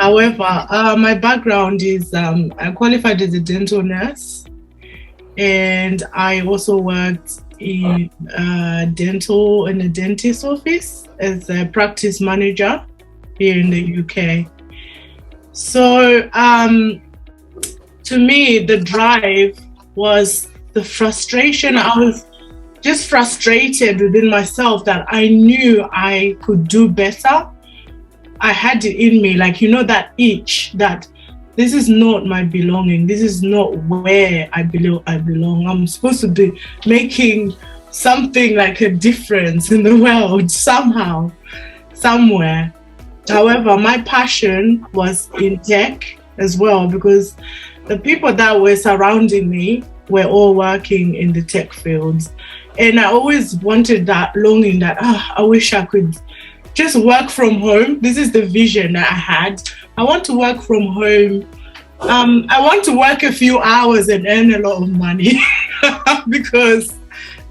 However, my background is I qualified as a dental nurse, and I also worked in dental in a dentist office as a practice manager here in the UK. So to me, the drive was the frustration. I was just frustrated within myself that I knew I could do better. I had it in me, like, that itch that this is not my belonging. This is not where I belong. I'm supposed to be making something like a difference in the world somehow, somewhere. However, my passion was in tech as well, because the people that were surrounding me were all working in the tech fields. And I always wanted that longing that, I wish I could just work from home. This is the vision that I had. I want to work from home. I want to work a few hours and earn a lot of money because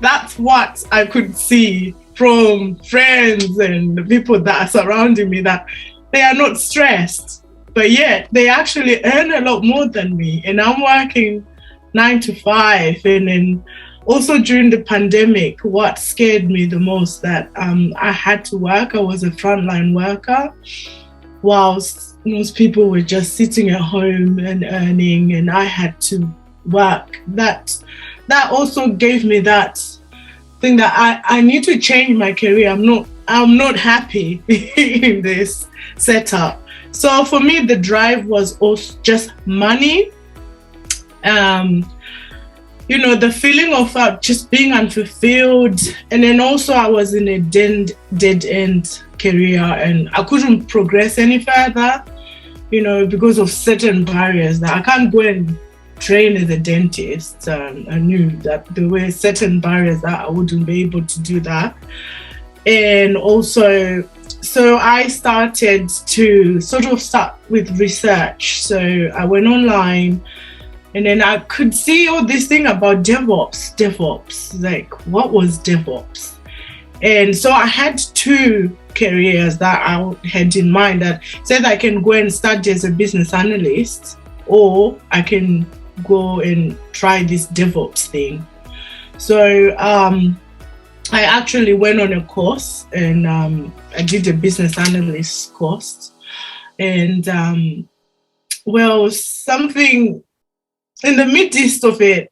that's what I could see from friends and the people that are surrounding me, that they are not stressed, but yet they actually earn a lot more than me. And I'm working 9 to 5. And then also during the pandemic, what scared me the most, that I had to work. I was a frontline worker, whilst most people were just sitting at home and earning, and I had to work. That also gave me that thing that I need to change my career. I'm not happy in this setup. So for me, the drive was also just money. The feeling of just being unfulfilled. And then also I was in a dead end career, and I couldn't progress any further, because of certain barriers that I can't go and train as a dentist. I knew that there were certain barriers that I wouldn't be able to do that. And also, so I started to sort of start with research. So I went online, and then I could see all this thing about DevOps, like what was DevOps? And so I had 2 careers that I had in mind, that said I can go and study as a business analyst, or I can go and try this DevOps thing. So I actually went on a course, and I did a business analyst course. And something in the midst of it,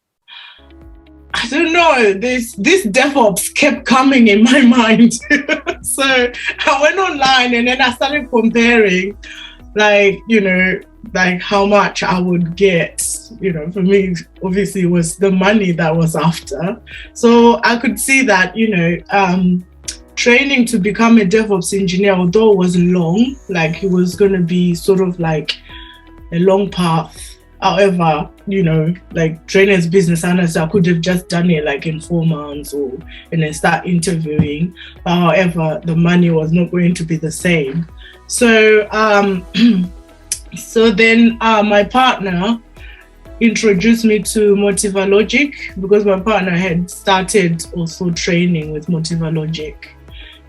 I don't know, this DevOps kept coming in my mind. So I went online, and then I started comparing, like how much I would get. For me, obviously, it was the money that was after. So I could see that, training to become a DevOps engineer, although it was long, like it was going to be sort of like a long path. However, like training as business analyst, I could have just done it like in 4 months and then start interviewing. But however, the money was not going to be the same. So, so then my partner introduced me to MotivaLogic, because my partner had started also training with MotivaLogic.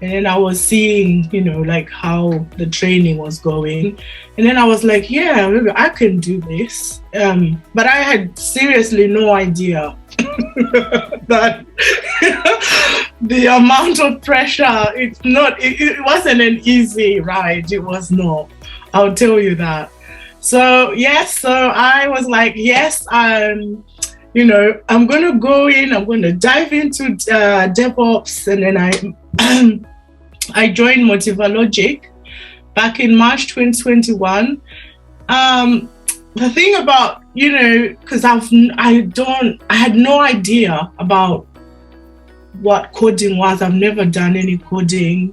And then I was seeing, like how the training was going. And then I was like, yeah, maybe I can do this. But I had seriously no idea that the amount of pressure, it wasn't an easy ride. It was not. I'll tell you that. So, yes, so I was like, yes, I'm going to go in, I'm going to dive into DevOps. And then I joined MotivaLogic back in March 2021. The thing about, because I had no idea about what coding was. I've never done any coding.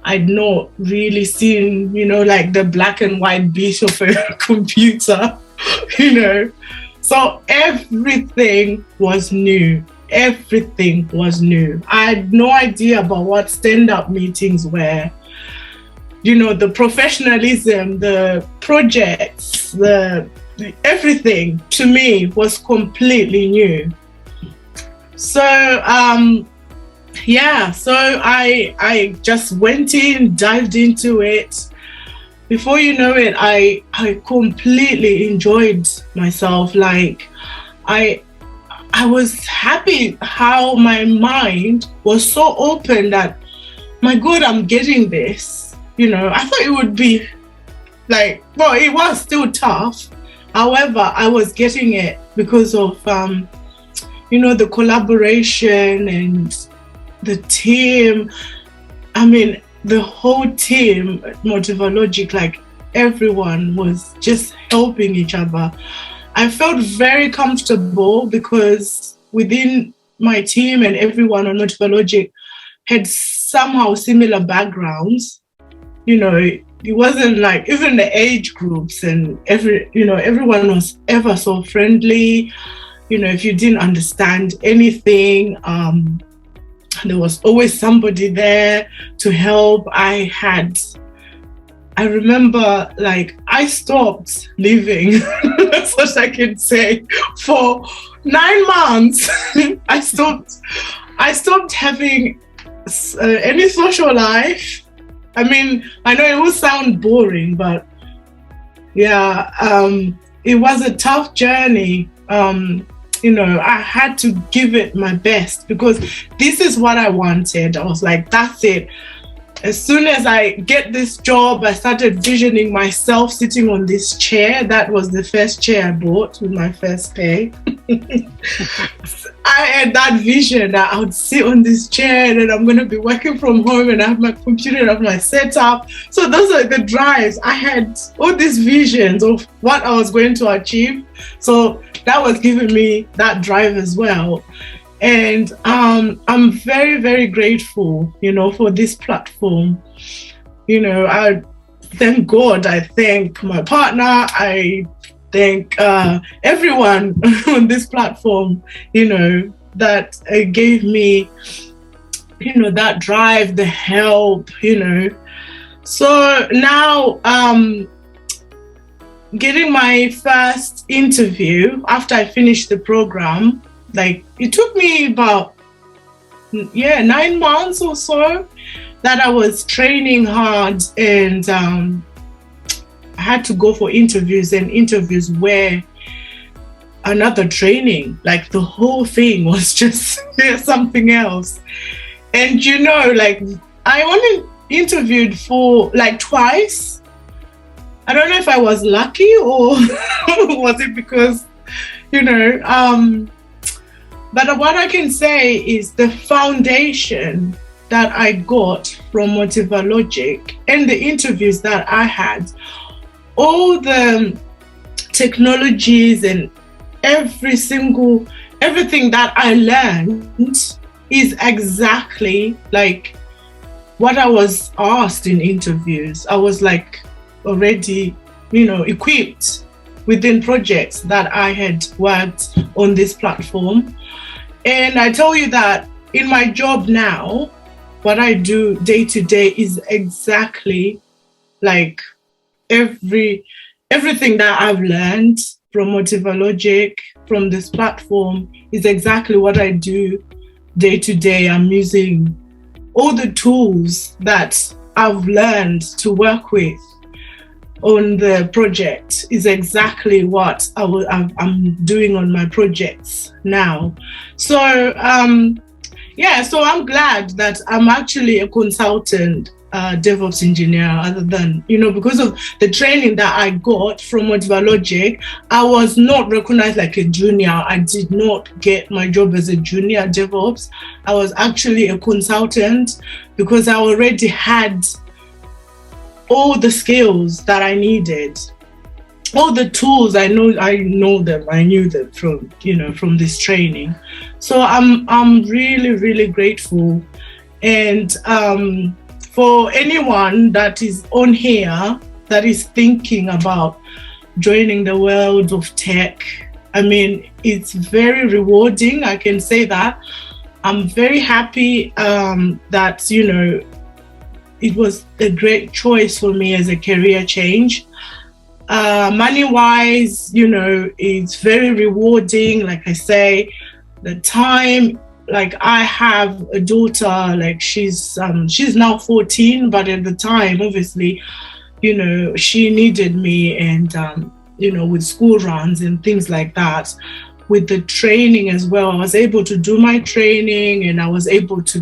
I'd not really seen, like the black and white bit of a computer, So everything was new. Everything was new. I had no idea about what stand-up meetings were. The professionalism, the projects, the everything to me was completely new. So so I just went in, dived into it. before you know it, I completely enjoyed myself. Like I was happy how my mind was so open that, my God, I'm getting this. You know, I thought it would be like, well, it was still tough. However, I was getting it because of, the collaboration and the team. I mean, the whole team at MotivaLogic, like everyone was just helping each other. I felt very comfortable because within my team and everyone on MotivaLogic had somehow similar backgrounds. You know, it wasn't like even the age groups and everyone was ever so friendly. You know, if you didn't understand anything, there was always somebody there to help. I remember, like, I stopped living, that's what I can say, for 9 months. I stopped having any social life. I mean, I know it will sound boring, but yeah, it was a tough journey. I had to give it my best because this is what I wanted. I was like, that's it. As soon as I get this job, I started visioning myself sitting on this chair. That was the first chair I bought with my first pay. I had that vision that I would sit on this chair and I'm going to be working from home and I have my computer and I have my setup. So those are the drives. I had all these visions of what I was going to achieve. So that was giving me that drive as well. And I'm very, very grateful, for this platform. I thank God, I thank my partner, I thank everyone on this platform, that gave me, that drive, the help, So now, getting my first interview after I finished the program, like it took me about 9 months or so that I was training hard, and I had to go for interviews, and interviews were another training. Like the whole thing was just something else. And like I only interviewed for like twice. I don't know if I was lucky or was it because, but what I can say is the foundation that I got from MotivaLogic and the interviews that I had, all the technologies and everything that I learned is exactly like what I was asked in interviews. I was like already, equipped within projects that I had worked on this platform. And I tell you that in my job now, what I do day to day is exactly like everything that I've learned from MotivaLogic, from this platform, is exactly what I do day to day. I'm using all the tools that I've learned to work with on the project is exactly what I'm doing on my projects now. So so I'm glad that I'm actually a consultant DevOps engineer, other than, because of the training that I got from MotivaLogic, I was not recognized like a junior. I did not get my job as a junior DevOps. I was actually a consultant because I already had all the skills that I needed, all the tools. I knew them from this training. So I'm really, really grateful. And for anyone that is on here that is thinking about joining the world of tech, I mean, it's very rewarding. I can say that. I'm very happy that, it was a great choice for me as a career change. Money-wise, it's very rewarding. Like I say, the time, like I have a daughter, like she's now 14, but at the time, obviously, she needed me, and with school runs and things like that. With the training as well, I was able to do my training, and I was able to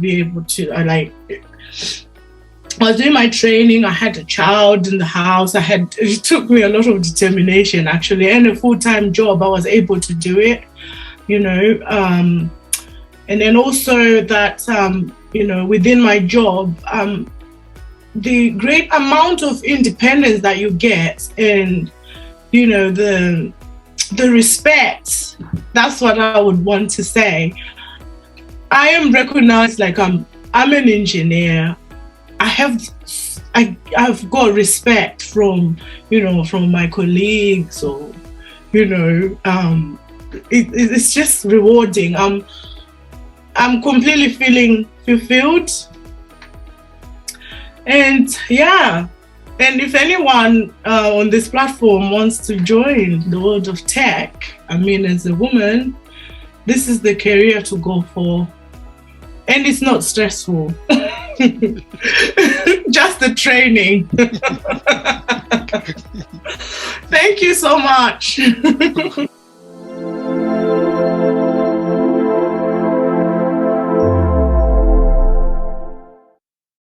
I was doing my training. I had a child in the house. It took me a lot of determination, actually, and a full-time job. I was able to do it, and then also that, within my job, the great amount of independence that you get, and, the respect, that's what I would want to say. I am recognized, like I'm an engineer. I've got respect from my colleagues, or it's just rewarding. I'm completely feeling fulfilled, and yeah. And if anyone on this platform wants to join the world of tech, as a woman, this is the career to go for. And it's not stressful. Just the training. Thank you so much.